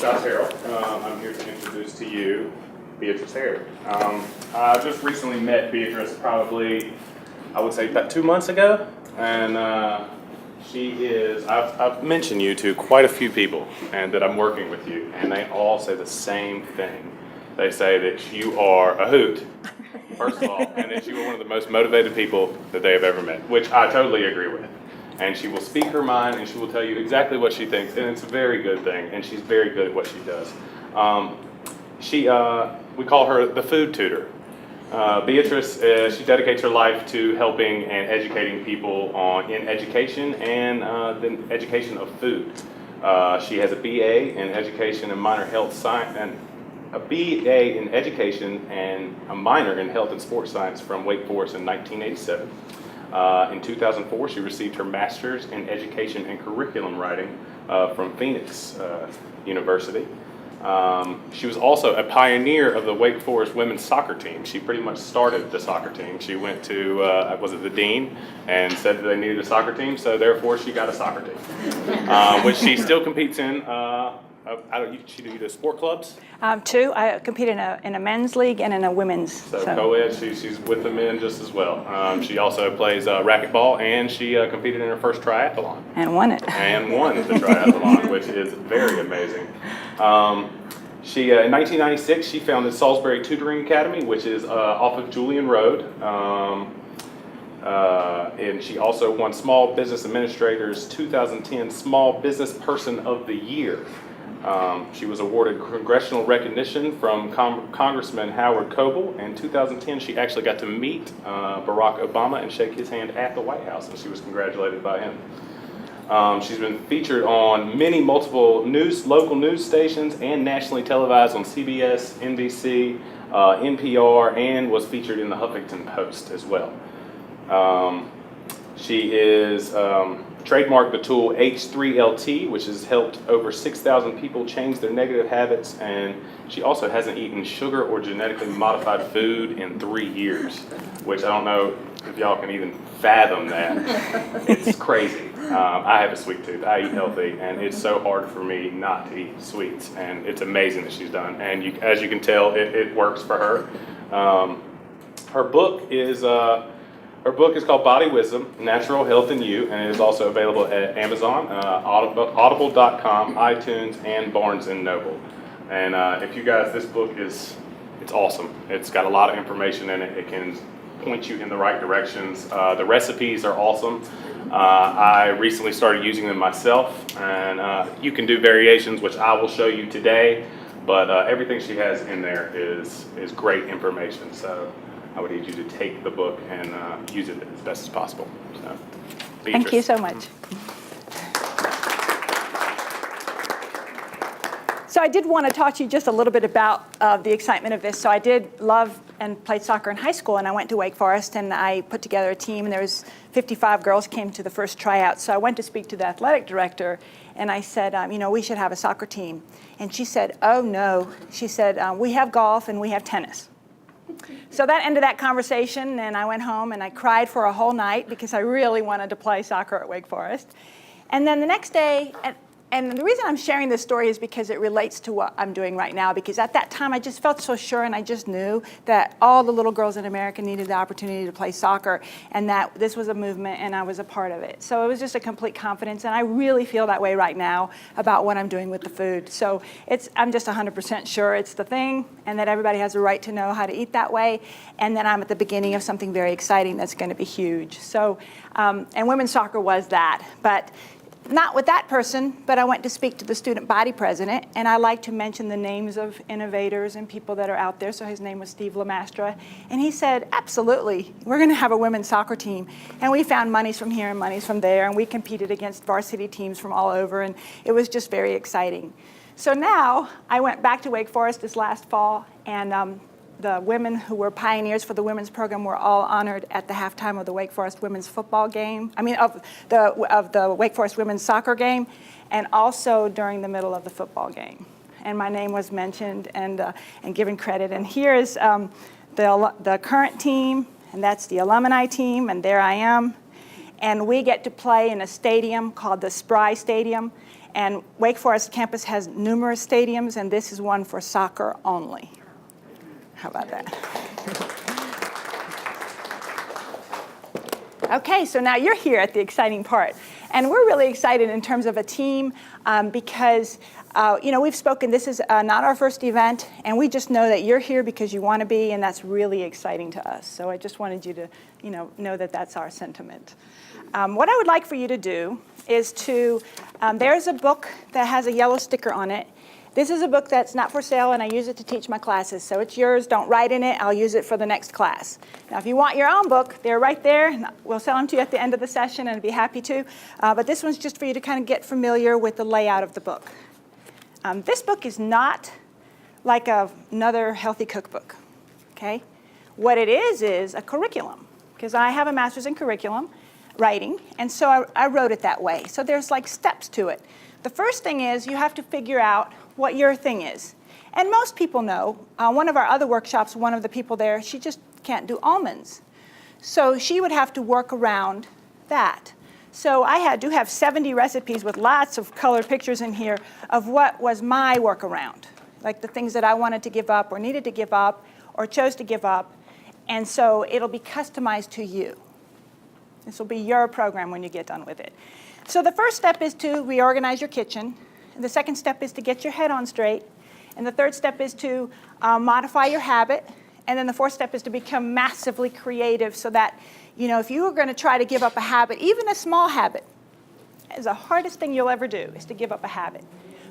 Scott Harrell. I'm here to introduce to you Beatrice. I just recently met Beatrice probably, I would say about 2 months ago, and I've mentioned you to quite a few people and that I'm working with you, and they all say the same thing. They say that you are a hoot, first of all, and that you are one of the most motivated people that they have ever met, which I totally agree with. And she will speak her mind, and she will tell you exactly what she thinks, and it's a very good thing, and she's very good at what she does. We call her the food tutor. Beatrice, she dedicates her life to helping and educating people in education and the education of food. She has a BA in education and minor health science, and a BA in education and a minor in health and sports science from Wake Forest in 1987. In 2004, she received her master's in education and curriculum writing from Phoenix University. She was also a pioneer of the Wake Forest women's soccer team. She pretty much started the soccer team. She went to, was it the dean, and said that they needed a soccer team, so therefore she got a soccer team, which she still competes in. She do sport clubs? Two. I compete in a men's league and in a women's. So co-ed, she's with the men just as well. She also plays racquetball, and she competed in her first triathlon. And won it. And won the triathlon, which is very amazing. In 1996, she founded Salisbury Tutoring Academy, which is off of Julian Road. And she also won Small Business Administrator's 2010 Small Business Person of the Year. She was awarded congressional recognition from Congressman Howard Coble. In 2010, she actually got to meet Barack Obama and shake his hand at the White House, and she was congratulated by him. She's been featured on multiple local news stations and nationally televised on CBS, NBC, NPR, and was featured in the Huffington Post as well. She is trademarked the tool H3LT, which has helped over 6,000 people change their negative habits, and she also hasn't eaten sugar or genetically modified food in 3 years, which I don't know if y'all can even fathom that. It's crazy. I have a sweet tooth. I eat healthy, and it's so hard for me not to eat sweets, and it's amazing that she's done. And as you can tell, it works for her. Her book is called Body Wisdom, Natural Health in You, and it is also available at Amazon, Audible.com, iTunes, and Barnes & Noble. And if you guys, this book it's awesome. It's got a lot of information in it. It can point you in the right directions. The recipes are awesome. I recently started using them myself, and you can do variations, which I will show you today, but everything she has in there is great information. So I would need you to take the book and use it as best as possible. So, Thank you so much. So I did want to talk to you just a little bit about the excitement of this. So I did love and played soccer in high school, and I went to Wake Forest, and I put together a team, and there was 55 girls came to the first tryout. So I went to speak to the athletic director, and I said, we should have a soccer team. And she said, oh no. She said, we have golf and we have tennis. So that ended that conversation, and I went home and I cried for a whole night because I really wanted to play soccer at Wake Forest. And then the next day, and the reason I'm sharing this story is because it relates to what I'm doing right now, because at that time I just felt so sure, and I just knew that all the little girls in America needed the opportunity to play soccer, and that this was a movement and I was a part of it. So it was just a complete confidence, and I really feel that way right now about what I'm doing with the food. So I'm just 100% sure it's the thing, and that everybody has a right to know how to eat that way, and that I'm at the beginning of something very exciting that's going to be huge. So, and women's soccer was that, but not with that person, but I went to speak to the student body president, and I like to mention the names of innovators and people that are out there. So his name was Steve Lamastra, and he said, absolutely, we're going to have a women's soccer team. And we found monies from here and monies from there, and we competed against varsity teams from all over, and it was just very exciting. So now I went back to Wake Forest this last fall, and the women who were pioneers for the women's program were all honored at the halftime of the Wake Forest women's football game. Of the Wake Forest women's soccer game, and also during the middle of the football game. And my name was mentioned and given credit. And here is the current team, and that's the alumni team, and there I am. And we get to play in a stadium called the Spry Stadium. And Wake Forest campus has numerous stadiums, and this is one for soccer only. How about that? Okay, so now you're here at the exciting part. And we're really excited in terms of a team because, we've spoken, this is not our first event, and we just know that you're here because you want to be, and that's really exciting to us. So I just wanted you to, know that that's our sentiment. What I would like for you to do is there's a book that has a yellow sticker on it. This is a book that's not for sale, and I use it to teach my classes. So it's yours. Don't write in it. I'll use it for the next class. Now, if you want your own book, they're right there. We'll sell them to you at the end of the session, and I'd be happy to. But this one's just for you to kind of get familiar with the layout of the book. This book is not like another healthy cookbook, okay? What it is a curriculum, because I have a master's in curriculum writing, and so I wrote it that way. So there's like steps to it. The first thing is you have to figure out what your thing is. And most people know, one of our other workshops, one of the people there, she just can't do almonds. So she would have to work around that. So I do have 70 recipes with lots of colored pictures in here of what was my workaround, like the things that I wanted to give up or needed to give up or chose to give up. And so it'll be customized to you. This will be your program when you get done with it. So the first step is to reorganize your kitchen. The second step is to get your head on straight. And the third step is to modify your habit. And then the fourth step is to become massively creative so that, if you were going to try to give up a habit, even a small habit, is the hardest thing you'll ever do, is to give up a habit.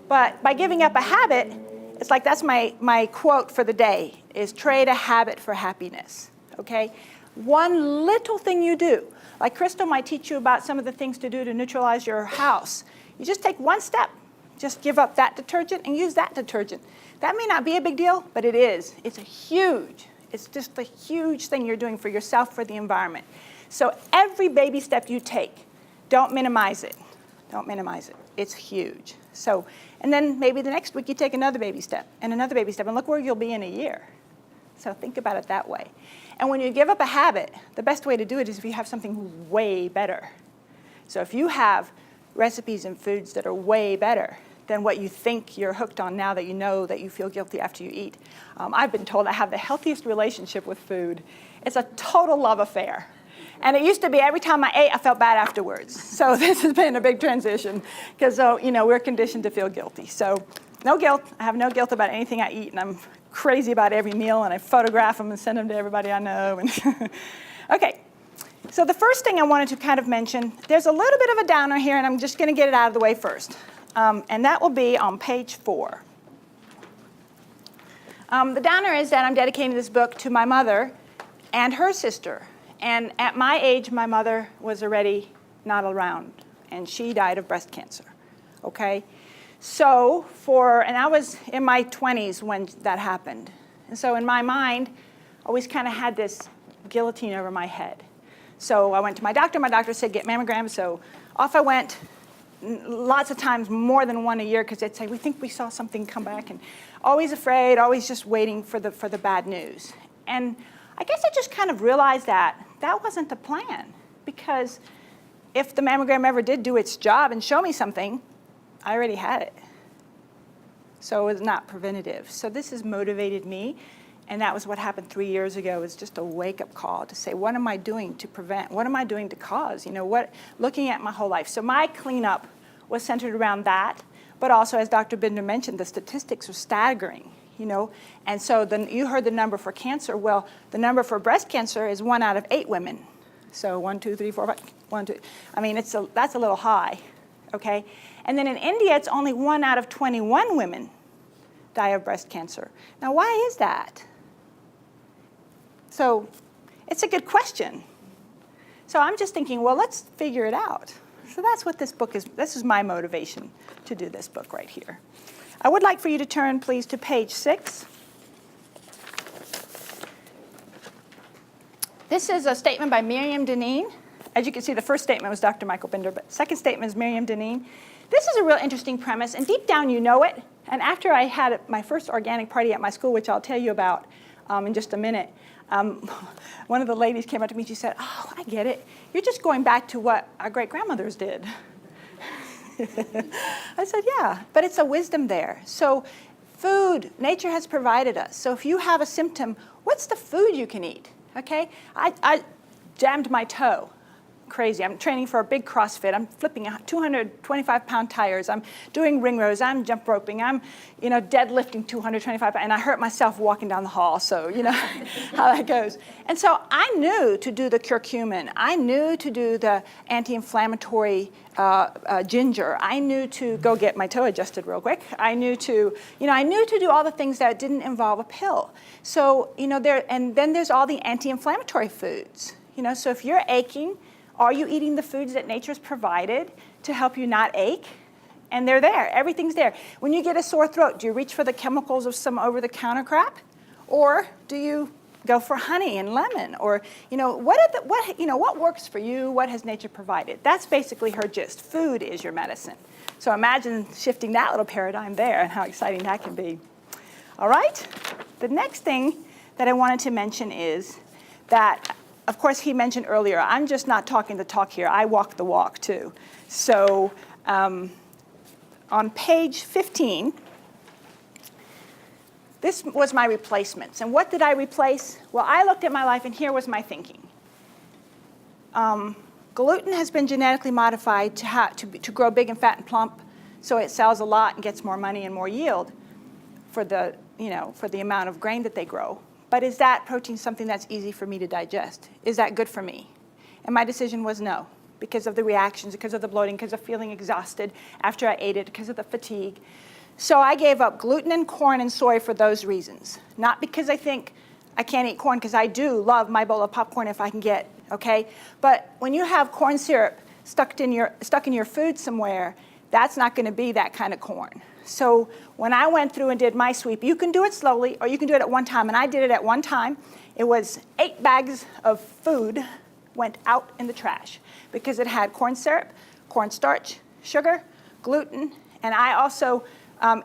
But by giving up a habit, it's like that's my quote for the day, is trade a habit for happiness, okay? One little thing you do, like Crystal might teach you about some of the things to do to neutralize your house. You just take one step. Just give up that detergent and use that detergent. That may not be a big deal, but it is. It's just a huge thing you're doing for yourself, for the environment. So every baby step you take, don't minimize it. Don't minimize it. It's huge. So, and then maybe the next week you take another baby step, and look where you'll be in a year. So think about it that way. And when you give up a habit, the best way to do it is if you have something way better. So if you have recipes and foods that are way better than what you think you're hooked on now that you know that you feel guilty after you eat. I've been told I have the healthiest relationship with food. It's a total love affair. And it used to be every time I ate, I felt bad afterwards. So this has been a big transition because, we're conditioned to feel guilty. So no guilt. I have no guilt about anything I eat, and I'm crazy about every meal, and I photograph them and send them to everybody I know. Okay. So the first thing I wanted to kind of mention, there's a little bit of a downer here, and I'm just going to get it out of the way first. And that will be on page 4. The downer is that I'm dedicating this book to my mother and her sister. And at my age, my mother was already not around, and she died of breast cancer, okay? So and I was in my 20s when that happened. And so in my mind, I always kind of had this guillotine over my head. So I went to my doctor. My doctor said, get mammograms. So off I went, lots of times, more than one a year, because they'd say, we think we saw something come back. And always afraid, always just waiting for the bad news. And I guess I just kind of realized that wasn't the plan. Because if the mammogram ever did do its job and show me something, I already had it. So it was not preventative. So this has motivated me. And that was what happened 3 years ago. It was just a wake-up call to say, what am I doing to prevent? What am I doing to cause? Looking at my whole life. So my cleanup was centered around that. But also, as Dr. Binder mentioned, the statistics are staggering. And so you heard the number for cancer. Well, the number for breast cancer is 1 out of 8 women. So 1, 2, 3, 4, 5, 1, 2. I mean, that's a little high, okay? And then in India, it's only 1 out of 21 women die of breast cancer. Now, why is that? So it's a good question. So I'm just thinking, well, let's figure it out. So that's what this book is. This is my motivation to do this book right here. I would like for you to turn, please, to page 6. This is a statement by Miriam Deneen. As you can see, the first statement was Dr. Michael Binder, but the second statement is Miriam Deneen. This is a real interesting premise, and deep down you know it. And after I had my first organic party at my school, which I'll tell you about in just a minute, one of the ladies came up to me and she said, oh, I get it. You're just going back to what our great-grandmothers did. I said, yeah, but it's a wisdom there. So food, nature has provided us. So if you have a symptom, what's the food you can eat? Okay, I jammed my toe. Crazy. I'm training for a big CrossFit. I'm flipping 225-pound tires. I'm doing ring rows. I'm jump roping. I'm, deadlifting 225, and I hurt myself walking down the hall. So you know how that goes. And so I knew to do the curcumin. I knew to do the anti-inflammatory ginger. I knew to go get my toe adjusted real quick. I knew to, I knew to do all the things that didn't involve a pill. So and then there's all the anti-inflammatory foods. So if you're aching, are you eating the foods that nature's provided to help you not ache? And they're there. Everything's there. When you get a sore throat, do you reach for the chemicals of some over-the-counter crap? Or do you go for honey and lemon? Or, what works for you? What has nature provided? That's basically her gist. Food is your medicine. So imagine shifting that little paradigm there and how exciting that can be. All right? The next thing that I wanted to mention is that, of course, he mentioned earlier, I'm just not talking the talk here. I walk the walk, too. So on page 15, this was my replacements. And what did I replace? Well, I looked at my life, and here was my thinking. Gluten has been genetically modified to grow big and fat and plump, so it sells a lot and gets more money and more yield for the amount of grain that they grow. But is that protein something that's easy for me to digest? Is that good for me? And my decision was no, because of the reactions, because of the bloating, because of feeling exhausted after I ate it, because of the fatigue. So I gave up gluten and corn and soy for those reasons. Not because I think I can't eat corn, because I do love my bowl of popcorn if I can get, okay? But when you have corn syrup stuck in your food somewhere, that's not going to be that kind of corn. So when I went through and did my sweep, you can do it slowly or you can do it at one time. And I did it at one time. It was 8 bags of food went out in the trash because it had corn syrup, cornstarch, sugar, gluten. And I also,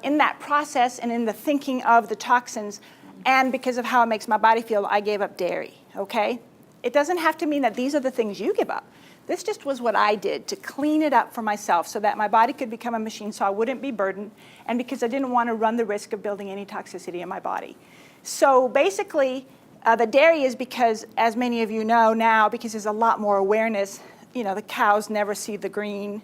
in that process and in the thinking of the toxins, and because of how it makes my body feel, I gave up dairy, okay? It doesn't have to mean that these are the things you give up. This just was what I did to clean it up for myself so that my body could become a machine so I wouldn't be burdened, and because I didn't want to run the risk of building any toxicity in my body. So basically, the dairy is because, as many of you know now, because there's a lot more awareness, the cows never see the green.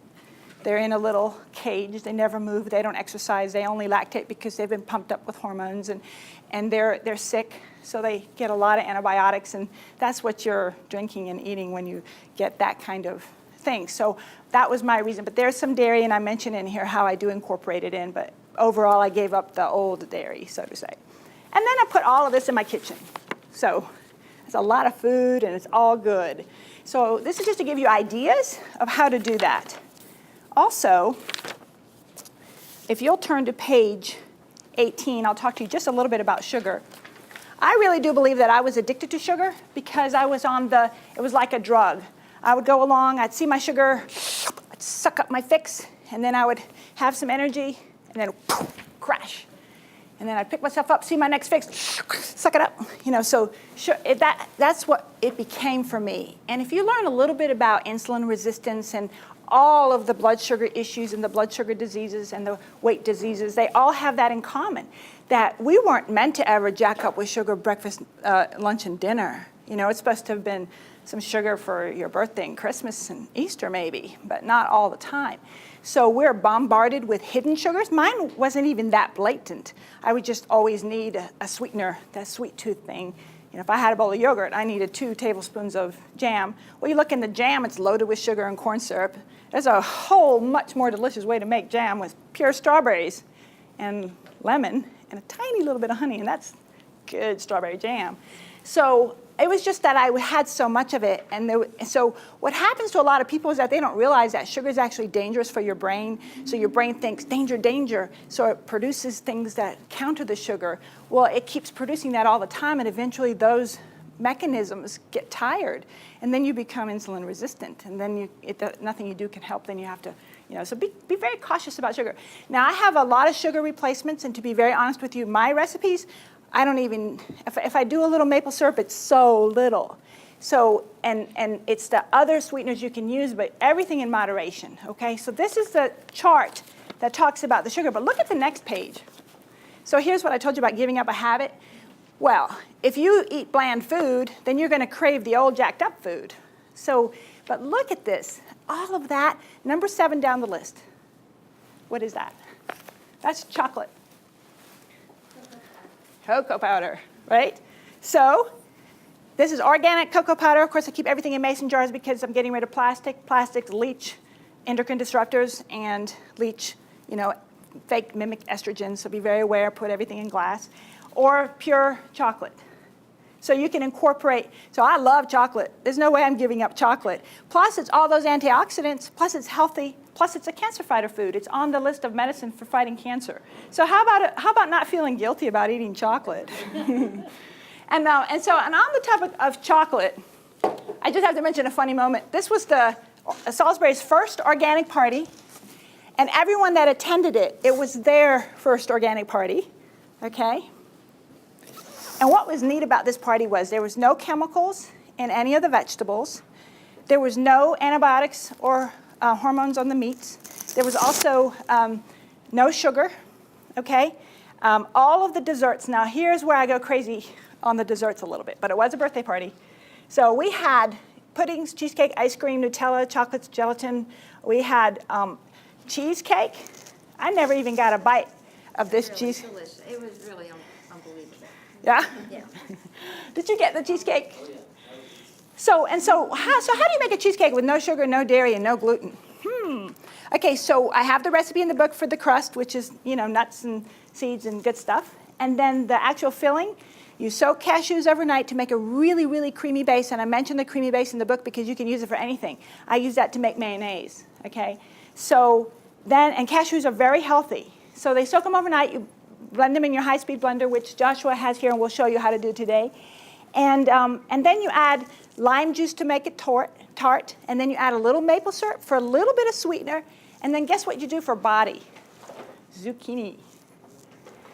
They're in a little cage. They never move. They don't exercise. They only lactate because they've been pumped up with hormones, and they're sick. So they get a lot of antibiotics, and that's what you're drinking and eating when you get that kind of thing. So that was my reason. But there's some dairy, and I mentioned in here how I do incorporate it in. But overall, I gave up the old dairy, so to say. And then I put all of this in my kitchen. So it's a lot of food, and it's all good. So this is just to give you ideas of how to do that. Also, if you'll turn to page 18, I'll talk to you just a little bit about sugar. I really do believe that I was addicted to sugar because I was it was like a drug. I would go along, I'd see my sugar, I'd suck up my fix, and then I would have some energy, and then crash. And then I'd pick myself up, see my next fix, suck it up. So that's what it became for me. And if you learn a little bit about insulin resistance and all of the blood sugar issues and the blood sugar diseases and the weight diseases, they all have that in common, that we weren't meant to ever jack up with sugar breakfast, lunch, and dinner. It's supposed to have been some sugar for your birthday and Christmas and Easter maybe, but not all the time. So we're bombarded with hidden sugars. Mine wasn't even that blatant. I would just always need a sweetener, that sweet tooth thing. If I had a bowl of yogurt, I needed 2 tablespoons of jam. Well, you look in the jam, it's loaded with sugar and corn syrup. There's a whole much more delicious way to make jam with pure strawberries and lemon and a tiny little bit of honey, and that's good strawberry jam. So it was just that I had so much of it. So what happens to a lot of people is that they don't realize that sugar is actually dangerous for your brain. So your brain thinks, danger, danger. So it produces things that counter the sugar. Well, it keeps producing that all the time, and eventually those mechanisms get tired, and then you become insulin resistant, and then nothing you do can help. Then you have to, so be very cautious about sugar. Now, I have a lot of sugar replacements, and to be very honest with you, my recipes, I don't even, if I do a little maple syrup, it's so little. So, and it's the other sweeteners you can use, but everything in moderation, okay? So this is the chart that talks about the sugar, but look at the next page. So here's what I told you about giving up a habit. Well, if you eat bland food, then you're going to crave the old jacked up food. So, but look at this. All of that, number 7 down the list. What is that? That's chocolate. Cocoa powder, right? So this is organic cocoa powder. Of course, I keep everything in mason jars because I'm getting rid of plastic. Plastics leach endocrine disruptors and leach, fake mimic estrogens. So be very aware, put everything in glass. Or pure chocolate. So you can incorporate, so I love chocolate. There's no way I'm giving up chocolate. Plus it's all those antioxidants, plus it's healthy, plus it's a cancer fighter food. It's on the list of medicine for fighting cancer. So how about not feeling guilty about eating chocolate? And on the topic of chocolate, I just have to mention a funny moment. This was Salisbury's first organic party, and everyone that attended it was their first organic party, okay? And what was neat about this party was there was no chemicals in any of the vegetables. There was no antibiotics or hormones on the meats. There was also no sugar, okay? All of the desserts. Now, here's where I go crazy on the desserts a little bit, but it was a birthday party. So we had puddings, cheesecake, ice cream, Nutella, chocolates, gelatin. We had cheesecake. I never even got a bite of this cheese. Delicious. It was really unbelievable. Yeah? Yeah. Did you get the cheesecake? So how do you make a cheesecake with no sugar, no dairy, and no gluten? Okay, so I have the recipe in the book for the crust, which is, nuts and seeds and good stuff. And then the actual filling, you soak cashews overnight to make a really, really creamy base. And I mentioned the creamy base in the book because you can use it for anything. I use that to make mayonnaise, okay? So then, and cashews are very healthy. So they soak them overnight. You blend them in your high-speed blender, which Joshua has here and we'll show you how to do today. And then you add lime juice to make it tart, and then you add a little maple syrup for a little bit of sweetener, and then guess what you do for body? Zucchini.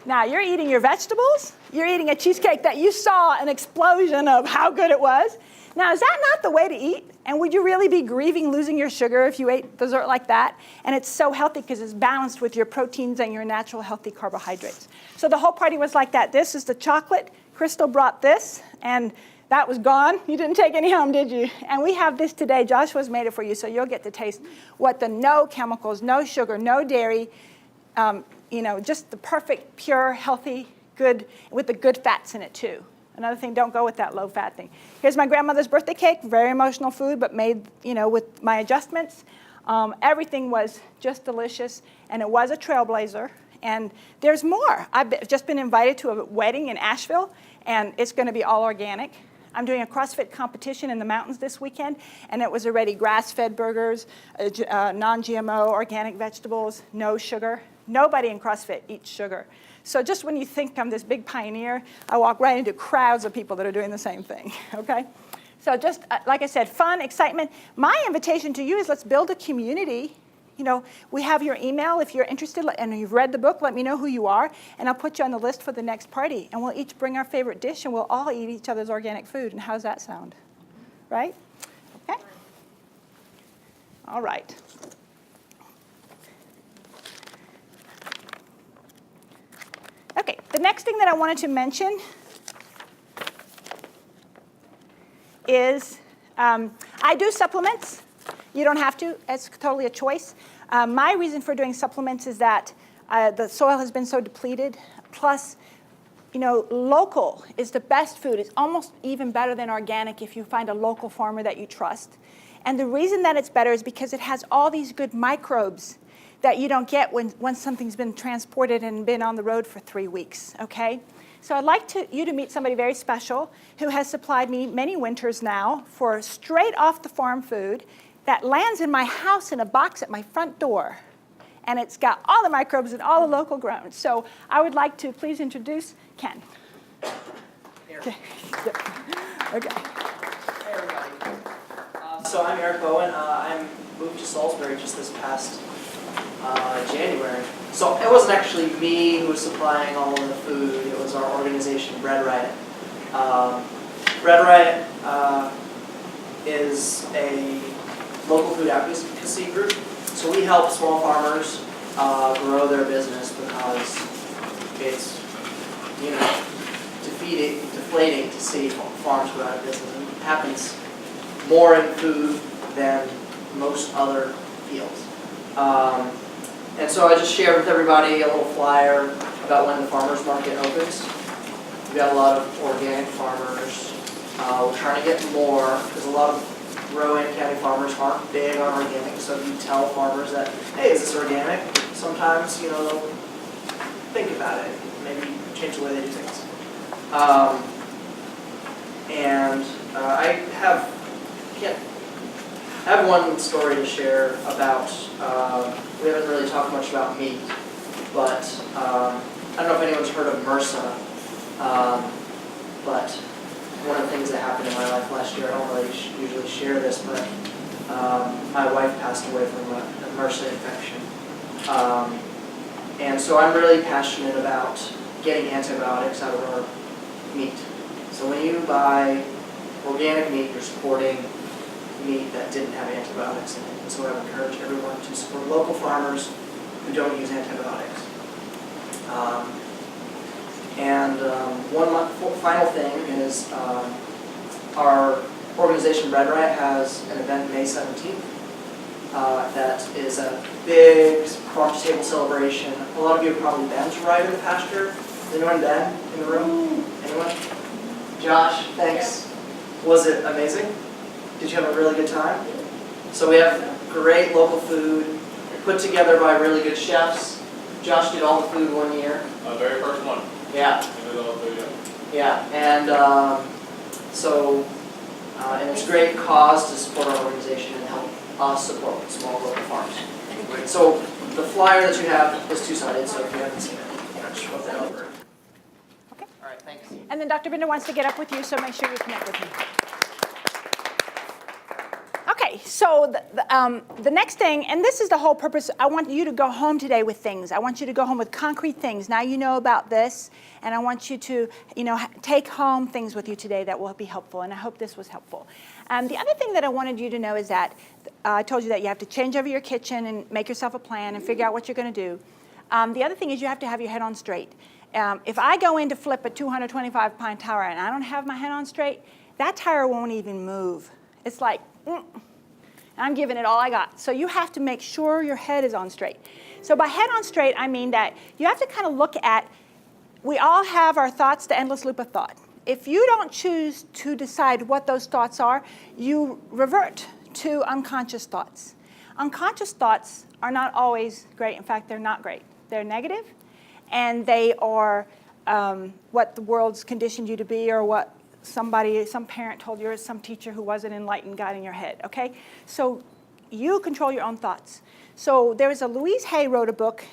Now, you're eating your vegetables. You're eating a cheesecake that you saw an explosion of how good it was. Now, is that not the way to eat? And would you really be grieving losing your sugar if you ate dessert like that? And it's so healthy because it's balanced with your proteins and your natural healthy carbohydrates. So the whole party was like that. This is the chocolate. Crystal brought this, and that was gone. You didn't take any home, did you? And we have this today. Joshua's made it for you, so you'll get to taste what the no chemicals, no sugar, no dairy, just the perfect, pure, healthy, good, with the good fats in it too. Another thing, don't go with that low-fat thing. Here's my grandmother's birthday cake, very emotional food, but made, with my adjustments. Everything was just delicious, and it was a trailblazer. And there's more. I've just been invited to a wedding in Asheville, and it's going to be all organic. I'm doing a CrossFit competition in the mountains this weekend, and it was already grass-fed burgers, non-GMO, organic vegetables, no sugar. Nobody in CrossFit eats sugar. So just when you think I'm this big pioneer, I walk right into crowds of people that are doing the same thing, okay? So just, like I said, fun, excitement. My invitation to you is let's build a community. We have your email. If you're interested and you've read the book, let me know who you are, and I'll put you on the list for the next party. And we'll each bring our favorite dish, and we'll all eat each other's organic food. And how's that sound? Right? Okay? All right. Okay, the next thing that I wanted to mention is I do supplements. You don't have to. It's totally a choice. My reason for doing supplements is that the soil has been so depleted. Plus, local is the best food. It's almost even better than organic if you find a local farmer that you trust. And the reason that it's better is because it has all these good microbes that you don't get once something's been transported and been on the road for 3 weeks, okay? So I'd like you to meet somebody very special who has supplied me many winters now for straight off the farm food that lands in my house in a box at my front door. And it's got all the microbes and all the local grown. So I would like to please introduce Ken. Eric. Okay. Hey, everybody. So I'm Eric Bowen. I moved to Salisbury just this past January. So it wasn't actually me who was supplying all of the food. It was our organization, Bread Riot. Bread Riot is a local food advocacy group. So we help small farmers grow their business because it's, you know, deflating to see farms go out of business. And it happens more in food than most other fields. And so I just shared with everybody a little flyer about when the farmers market opens. We've got a lot of organic farmers. We're trying to get more, because a lot of Rowan County farmers aren't big on organic. So if you tell farmers that, hey, is this organic? Sometimes, you know, they'll think about it, maybe change the way they do things. I have one story to share about, we haven't really talked much about meat, but I don't know if anyone's heard of MRSA, but one of the things that happened in my life last year, I don't really usually share this, but my wife passed away from a MRSA infection. And so I'm really passionate about getting antibiotics out of our meat. So when you buy organic meat, you're supporting meat that didn't have antibiotics in it. And so I would encourage everyone to support local farmers who don't use antibiotics. One final thing is our organization Red Riot has an event May 17th that is a big farm-to-table celebration. A lot of you have probably been to Ride in the Pasture. Has anyone been in the room? Anyone? Josh, thanks. Was it amazing? Did you have a really good time? So we have great local food put together by really good chefs. Josh did all the food one year. Very first one. Yeah. He did all the food, Yeah, and and it's a great cause to support our organization and help us support small local farms. So the flyer that you have is two-sided, so if you haven't seen it, just flip that over. Okay. All right, thanks. And then Dr. Binder wants to get up with you, so make sure you connect with him. Okay, so the next thing, and this is the whole purpose, I want you to go home today with things. I want you to go home with concrete things. Now you know about this, and I want you to, take home things with you today that will be helpful, and I hope this was helpful. The other thing that I wanted you to know is that I told you that you have to change over your kitchen and make yourself a plan and figure out what you're going to do. The other thing is you have to have your head on straight. If I go in to flip a 225-pound tower and I don't have my head on straight, that tire won't even move. It's like, I'm giving it all I got. So you have to make sure your head is on straight. So by head on straight, I mean that you have to kind of look at, we all have our thoughts, the endless loop of thought. If you don't choose to decide what those thoughts are, you revert to unconscious thoughts. Unconscious thoughts are not always great. In fact, they're not great. They're negative, and they are what the world's conditioned you to be, or what some parent told you, or some teacher who wasn't enlightened got in your head, okay? So you control your own thoughts. So there's Louise Hay wrote a book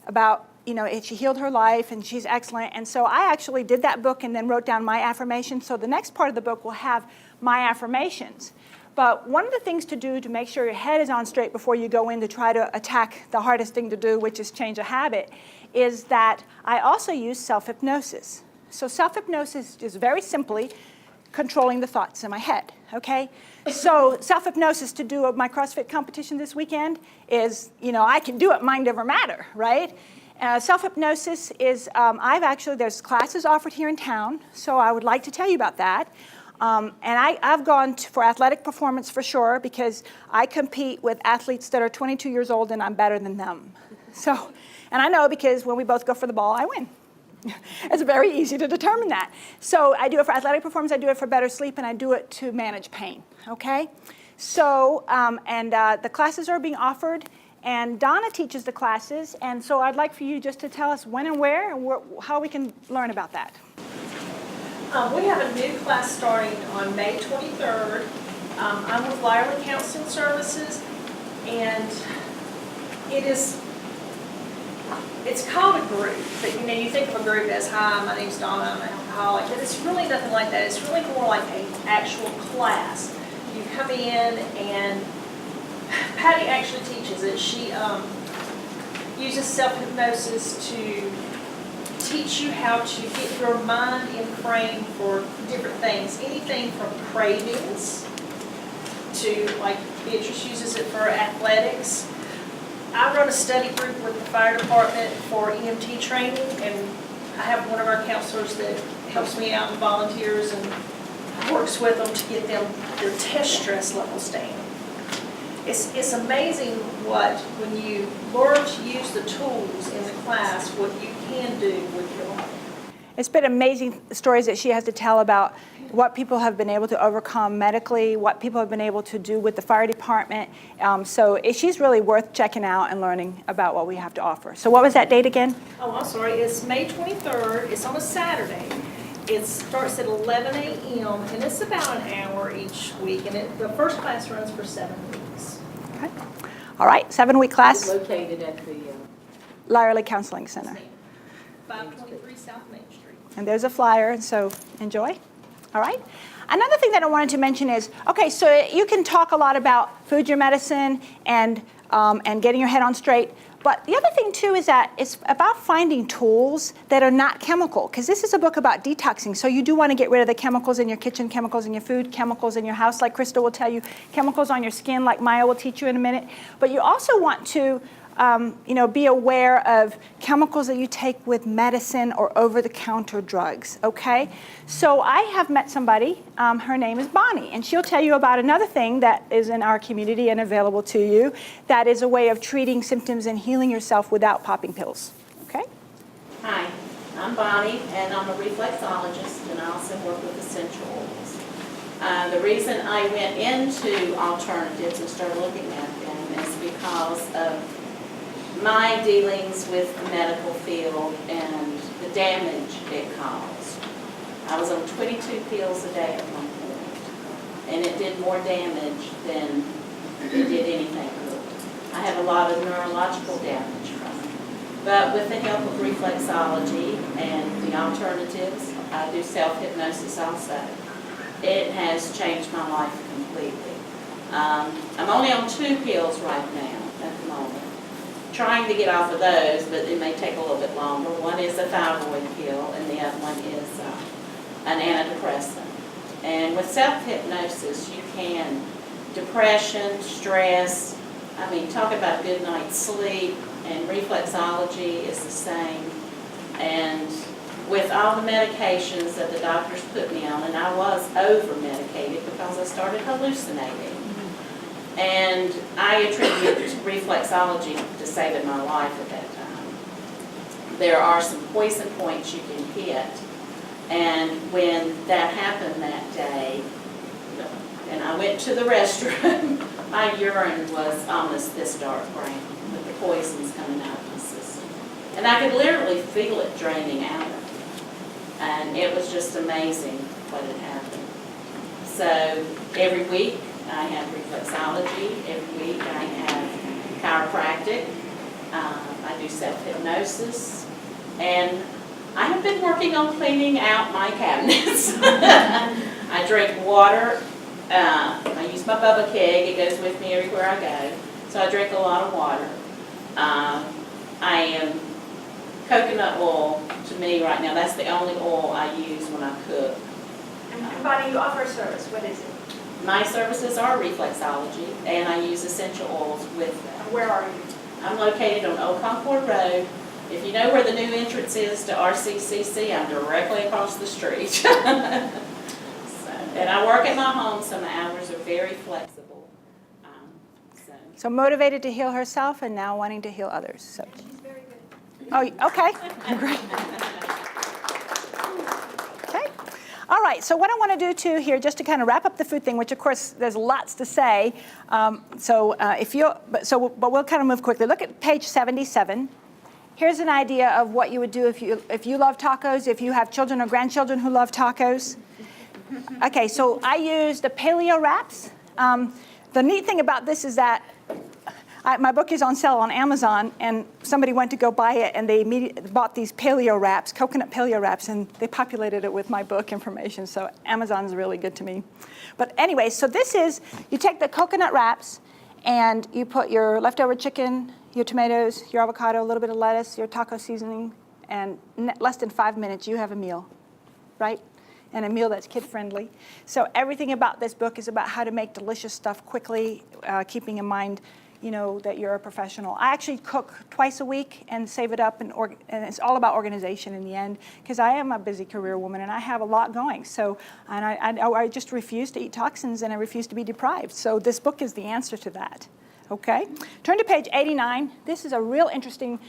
about, she healed her life, and she's excellent. And so I actually did that book and then wrote down my affirmations. So the next part of the book will have my affirmations. But one of the things to do to make sure your head is on straight before you go in to try to attack the hardest thing to do, which is change a habit, is that I also use self-hypnosis. So self-hypnosis is very simply controlling the thoughts in my head, okay? So self-hypnosis to do my CrossFit competition this weekend is, I can do it mind over matter, right? Self-hypnosis is, there's classes offered here in town, so I would like to tell you about that. And I've gone for athletic performance for sure, because I compete with athletes that are 22 years old and I'm better than them. So, and I know because when we both go for the ball, I win. It's very easy to determine that. So I do it for athletic performance, I do it for better sleep, and I do it to manage pain, okay? So, the classes are being offered, and Donna teaches the classes, and so I'd like for you just to tell us when and where, and how we can learn about that. We have a new class starting on May 23rd. I'm with Lyerly Counseling Services, and it's called a group, but you think of a group as, hi, my name's Donna, I'm an alcoholic, but it's really nothing like that. It's really more like an actual class. You come in, and Patty actually teaches it. She uses self-hypnosis to teach you how to get your mind in frame for different things, anything from cravings to, like Beatrice uses it for athletics. I run a study group with the fire department for EMT training, and I have one of our counselors that helps me out and volunteers and works with them to get them their test stress levels down. It's amazing when you learn to use the tools in the class, what you can do with your life. It's been amazing stories that she has to tell about what people have been able to overcome medically, what people have been able to do with the fire department. She's really worth checking out and learning about what we have to offer. So what was that date again? Oh, I'm sorry, it's May 23rd, it's on a Saturday. It starts at 11 a.m. and it's about an hour each week, and the first class runs for 7 weeks. Okay. All right, 7-week class, Located at the, Lyerly Counseling Center. 523 South Main Street. And there's a flyer, and so enjoy. All right. Another thing that I wanted to mention is, okay, so you can talk a lot about food, your medicine, and getting your head on straight. But the other thing, too, is that it's about finding tools that are not chemical, because this is a book about detoxing. So you do want to get rid of the chemicals in your kitchen, chemicals in your food, chemicals in your house, like Krista will tell you, chemicals on your skin, like Maya will teach you in a minute. But you also want to be aware of chemicals that you take with medicine or over-the-counter drugs, okay? So I have met somebody, her name is Bonnie, and she'll tell you about another thing that is in our community and available to you that is a way of treating symptoms and healing yourself without popping pills, okay? Hi, I'm Bonnie, and I'm a reflexologist, and I also work with essential oils. The reason I went into alternatives and started looking at them is because of my dealings with the medical field and the damage it caused. I was on 22 pills a day at one point, and it did more damage than it did anything good. I have a lot of neurological damage from it. But with the help of reflexology and the alternatives, I do self-hypnosis also. It has changed my life completely. I'm only on 2 pills right now at the moment. Trying to get off of those, but it may take a little bit longer. One is a thyroid pill, and the other one is an antidepressant. And with self-hypnosis, you can, depression, stress, talk about good night's sleep, and reflexology is the same. And with all the medications that the doctors put me on, and I was over-medicated because I started hallucinating. And I attribute reflexology to saving my life at that time. There are some poison points you can hit, and when that happened that day, and I went to the restroom, my urine was almost this dark brown with the poisons coming out of my system. And I could literally feel it draining out of me. And it was just amazing what had happened. So every week, I have reflexology. Every week I have chiropractic. I do self-hypnosis. And I have been working on cleaning out my cabinets. I drink water. I use my Bubba keg. It goes with me everywhere I go. So I drink a lot of water. I am coconut oil to me right now. That's the only oil I use when I cook. And Bonnie, you offer a service. What is it? My services are reflexology, and I use essential oils with them. Where are you? I'm located on Old Concord Road. If you know where the new entrance is to RCCC, I'm directly across the street. And I work at my home, so my hours are very flexible. So motivated to heal herself and now wanting to heal others. So. She's very good. Oh, okay. Great. Okay. All right, so what I want to do too here, just to kind of wrap up the food thing, which of course there's lots to say. But we'll kind of move quickly. Look at page 77. Here's an idea of what you would do if you love tacos, if you have children or grandchildren who love tacos. Okay, so I used the paleo wraps. The neat thing about this is that my book is on sale on Amazon, and somebody went to go buy it, and they immediately bought these paleo wraps, coconut paleo wraps, and they populated it with my book information, so Amazon's really good to me. But anyway, so this is, you take the coconut wraps, and you put your leftover chicken, your tomatoes, your avocado, a little bit of lettuce, your taco seasoning, and less than 5 minutes, you have a meal, right? and a meal that's kid-friendly. So everything about this book is about how to make delicious stuff quickly, keeping in mind, you know, that you're a professional. I actually cook twice a week and save it up, and it's all about organization in the end, because I am a busy career woman and I have a lot going. So, and I just refuse to eat toxins and I refuse to be deprived. So this book is the answer to that. Okay, turn to page 89. This is a real interesting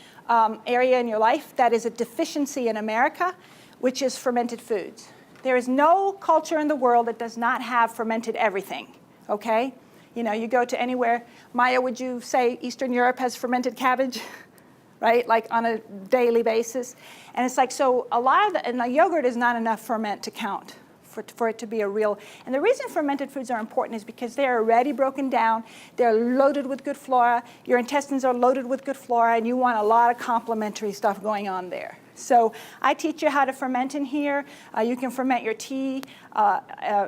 area in your life that is a deficiency in America, which is fermented foods. There is no culture in the world that does not have fermented everything, okay? You know, you go to anywhere. Maya, would you say Eastern Europe has fermented cabbage, right? Like on a daily basis. And it's like, so a lot of and the yogurt is not enough ferment to count for it to be a real, and the reason fermented foods are important is because they're already broken down, they're loaded with good flora, your intestines are loaded with good flora, and you want a lot of complementary stuff going on there. So I teach you how to ferment in here. You can ferment your tea.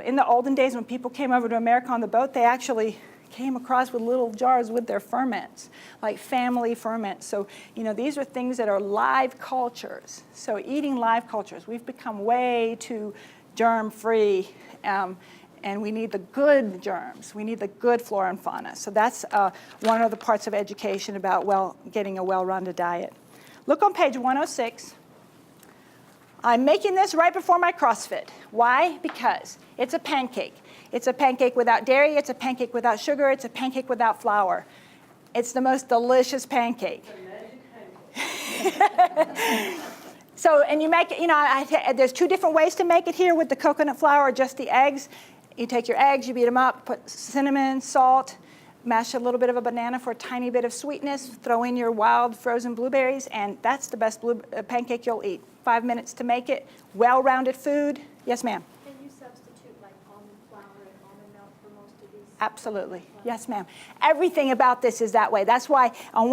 In the olden days when people came over to America on the boat, they actually came across with little jars with their ferments, like family ferments. So, you know, these are things that are live cultures. So eating live cultures, we've become way too germ-free, and we need the good germs. We need the good flora and fauna. So that's one of the parts of education about getting a well-rounded diet. Look on page 106. I'm making this right before my CrossFit. Why? Because it's a pancake. It's a pancake without dairy. It's a pancake without sugar. It's a pancake without flour. It's the most delicious pancake. So, and you make it, you know, there's two different ways to make it here with the coconut flour or just the eggs. You take your eggs, you beat them up, put cinnamon, salt, mash a little bit of a banana for a tiny bit of sweetness, throw in your wild frozen blueberries, and that's the best pancake you'll eat. 5 minutes to make it, well-rounded food. Yes, ma'am? Can you substitute like almond flour and almond milk for most of these? Absolutely. Yes, ma'am. Everything about this is that way. That's why on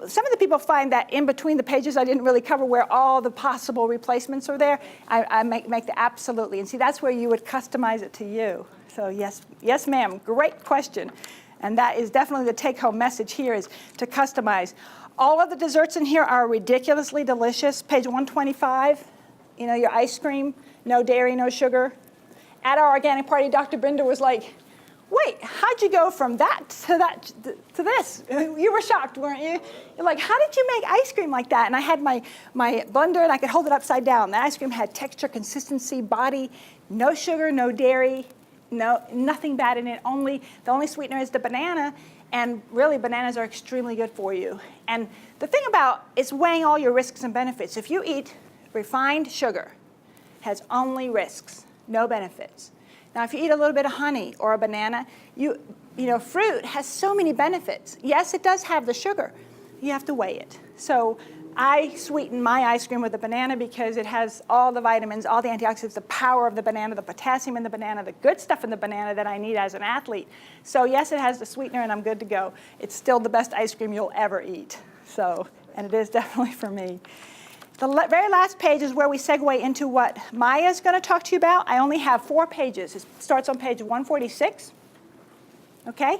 some of the people find that in between the pages I didn't really cover where all the possible replacements are there. I make the absolutely. And see, that's where you would customize it to you. So yes, ma'am. Great question. And that is definitely the take-home message here, is to customize. All of the desserts in here are ridiculously delicious. Page 125, you know, your ice cream, no dairy, no sugar. At our organic party, Dr. Brenda was like, wait, how'd you go from that to this? You were shocked, weren't you? You're like, how did you make ice cream like that? And I had my blender, and I could hold it upside down. The ice cream had texture, consistency, body, no sugar, no dairy, nothing bad in it. The only sweetener is the banana, and really bananas are extremely good for you. And the thing about it's weighing all your risks and benefits. If you eat refined sugar, it has only risks, no benefits. Now, if you eat a little bit of honey or a banana, you know, fruit has so many benefits. Yes, it does have the sugar. You have to weigh it. So I sweeten my ice cream with a banana because it has all the vitamins, all the antioxidants, the power of the banana, the potassium in the banana, the good stuff in the banana that I need as an athlete. So yes, it has the sweetener, and I'm good to go. It's still the best ice cream you'll ever eat. So, and it is definitely for me. The very last page is where we segue into what Maya's going to talk to you about. I only have 4 pages. It starts on page 146. Okay?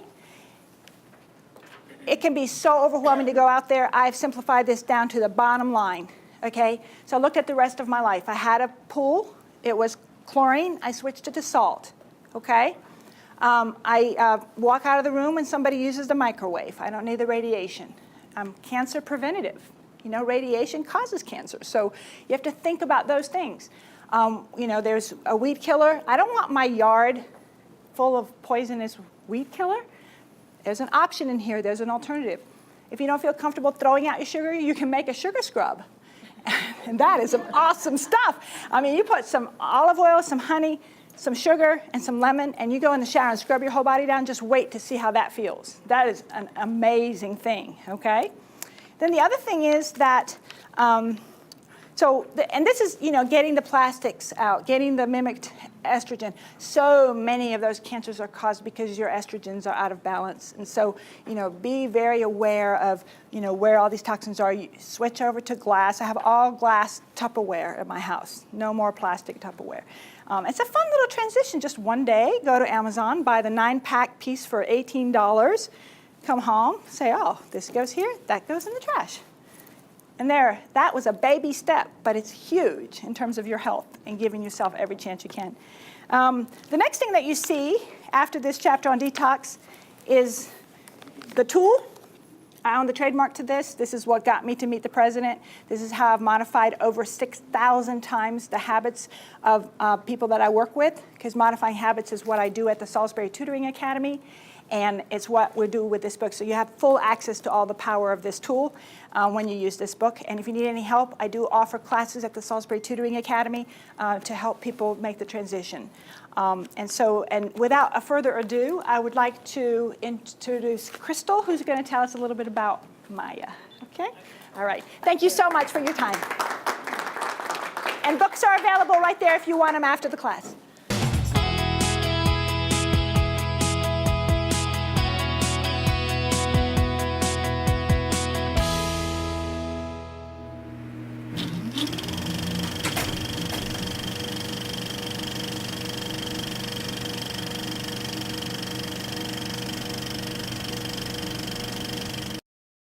It can be so overwhelming to go out there. I've simplified this down to the bottom line. Okay? So I looked at the rest of my life. I had a pool. It was chlorine. I switched it to salt. Okay? I walk out of the room and somebody uses the microwave. I don't need the radiation. I'm cancer preventative. You know, radiation causes cancer. So you have to think about those things. You know, there's a weed killer. I don't want my yard full of poisonous weed killer. There's an option in here. There's an alternative. If you don't feel comfortable throwing out your sugar, you can make a sugar scrub. And that is some awesome stuff. I mean, you put some olive oil, some honey, some sugar, and some lemon, and you go in the shower and scrub your whole body down. Just wait to see how that feels. That is an amazing thing, okay? Then the other thing is that, and this is, you know, getting the plastics out, getting the mimicked estrogen. So many of those cancers are caused because your estrogens are out of balance. And so, you know, be very aware of, you know, where all these toxins are. You switch over to glass. I have all glass Tupperware at my house. No more plastic Tupperware. It's a fun little transition. Just one day, go to Amazon, buy the 9-pack piece for $18. Come home, say, oh, this goes here, that goes in the trash. And that was a baby step, but it's huge in terms of your health and giving yourself every chance you can. The next thing that you see after this chapter on detox is the tool. I own the trademark to this. This is what got me to meet the president. This is how I've modified over 6,000 times the habits of people that I work with, because modifying habits is what I do at the Salisbury Tutoring Academy, and it's what we do with this book. So you have full access to all the power of this tool when you use this book. And if you need any help, I do offer classes at the Salisbury Tutoring Academy to help people make the transition. And without further ado, I would like to introduce Crystal, who's going to tell us a little bit about Maya. Okay? All right. Thank you so much for your time. And books are available right there if you want them after the class.